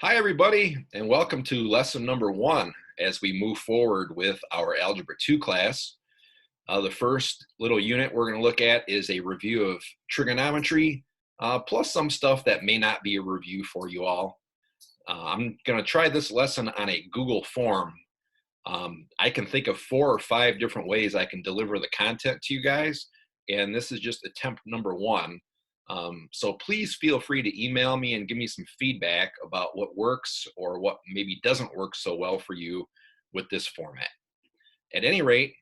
Hi, everybody, and welcome to lesson number 1 as we move forward with our Algebra 2 class. The first little unit we're going to look at is a review of trigonometry, plus some stuff that may not be a review for you all. I'm going to try this lesson on a Google form. I can think of 4 or 5 different ways I can deliver the content to you guys, and this is just attempt number 1. So please feel free to email me and give me some feedback about what works or what maybe doesn't work so well for you with this format. At any rate,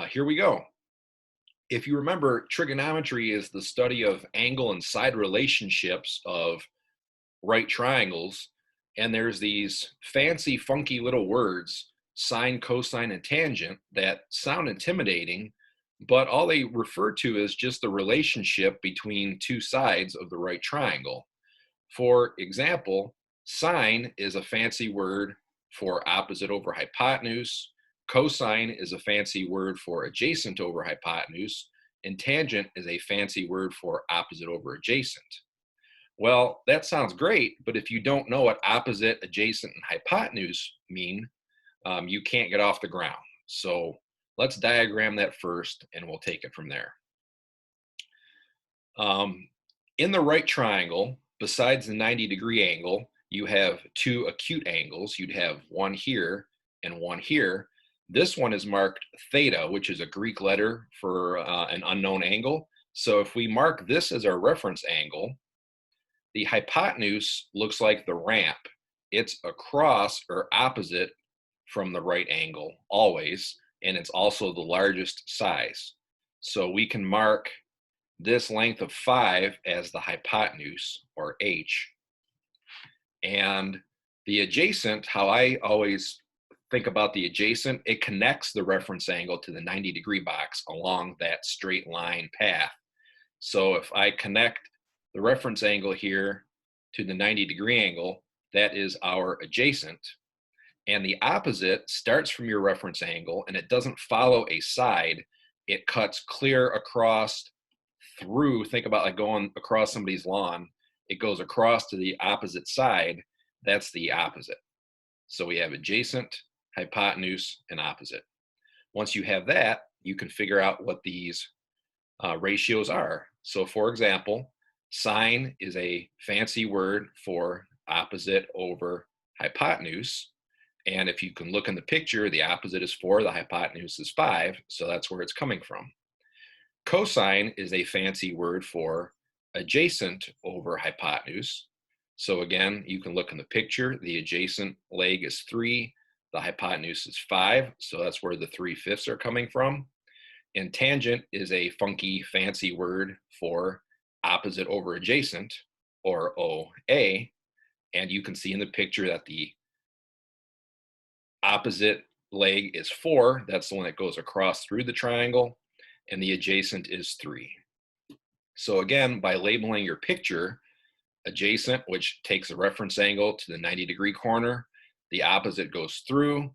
here we go. If you remember, trigonometry is the study of angle and side relationships of right triangles, and there's these fancy, funky little words, sine, cosine, and tangent, that sound intimidating, but all they refer to is just the relationship between two sides of the right triangle. For example, sine is a fancy word for opposite over hypotenuse, cosine is a fancy word for adjacent over hypotenuse, and tangent is a fancy word for opposite over adjacent. Well, that sounds great, but if you don't know what opposite, adjacent, and hypotenuse mean, you can't get off the ground. So let's diagram that first, and we'll take it from there. In the right triangle, besides the 90-degree angle, you have 2 acute angles. You'd have one here and one here. This one is marked theta, which is a Greek letter for an unknown angle. So if we mark this as our reference angle, the hypotenuse looks like the ramp. It's across or opposite from the right angle always, and it's also the largest size. So we can mark this length of 5 as the hypotenuse, or h. And the adjacent, how I always think about the adjacent, it connects the reference angle to the 90-degree box along that straight line path. So if I connect the reference angle here to the 90-degree angle, that is our adjacent. And the opposite starts from your reference angle, and it doesn't follow a side. It cuts clear across through. Think about like going across somebody's lawn. It goes across to the opposite side. That's the opposite. So we have adjacent, hypotenuse, and opposite. Once you have that, you can figure out what these ratios are. So for example, sine is a fancy word for opposite over hypotenuse. And if you can look in the picture, the opposite is 4, the hypotenuse is 5, so that's where it's coming from. Cosine is a fancy word for adjacent over hypotenuse. So again, you can look in the picture, the adjacent leg is 3, the hypotenuse is 5, so that's where the 3/5 are coming from. And tangent is a funky, fancy word for opposite over adjacent, or OA. And you can see in the picture that the opposite leg is 4. That's the one that goes across through the triangle. And the adjacent is 3. So again, by labeling your picture, adjacent, which takes a reference angle to the 90-degree corner, the opposite goes through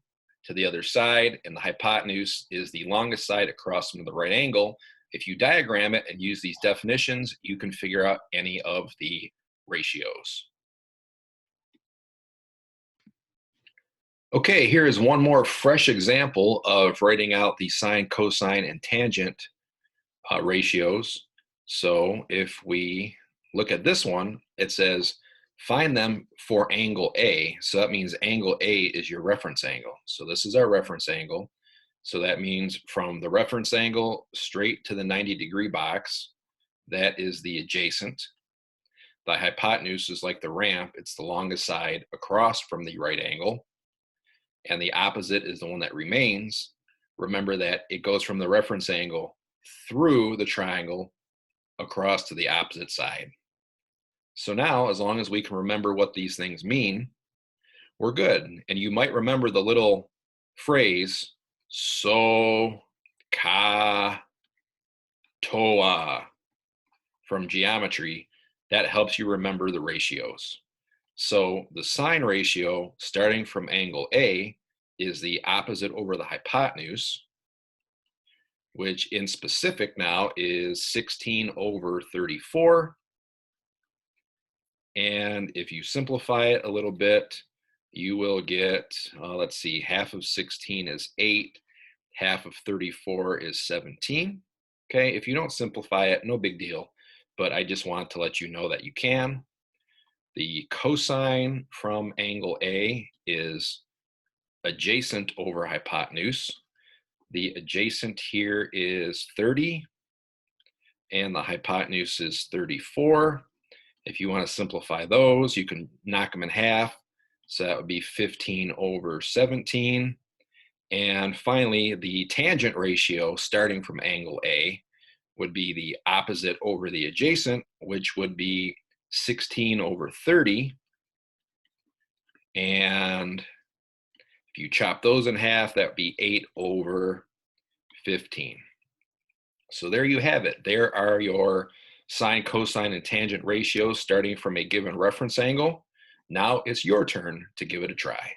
to the other side, and the hypotenuse is the longest side across from the right angle. If you diagram it and use these definitions, you can figure out any of the ratios. Okay, here is one more fresh example of writing out the sine, cosine, and tangent ratios. So if we look at this one, it says find them for angle A. So that means angle A is your reference angle. So this is our reference angle. So that means from the reference angle straight to the 90-degree box, that is the adjacent. The hypotenuse is like the ramp. It's the longest side across from the right angle. And the opposite is the one that remains. Remember that it goes from the reference angle through the triangle across to the opposite side. So now, as long as we can remember what these things mean, we're good. And you might remember the little phrase, so ka toa, from geometry. That helps you remember the ratios. So the sine ratio, starting from angle A, is the opposite over the hypotenuse, which in specific now is 16 over 34. And if you simplify it a little bit, you will get, let's see, half of 16 is 8, half of 34 is 17. Okay, if you don't simplify it, no big deal, but I just want to let you know that you can. The cosine from angle A is adjacent over hypotenuse. The adjacent here is 30, and the hypotenuse is 34. If you want to simplify those, you can knock them in half. So that would be 15 over 17. And finally, the tangent ratio starting from angle A would be the opposite over the adjacent, which would be 16 over 30. And if you chop those in half, that would be 8 over 15. So there you have it. There are your sine, cosine, and tangent ratios starting from a given reference angle. Now it's your turn to give it a try.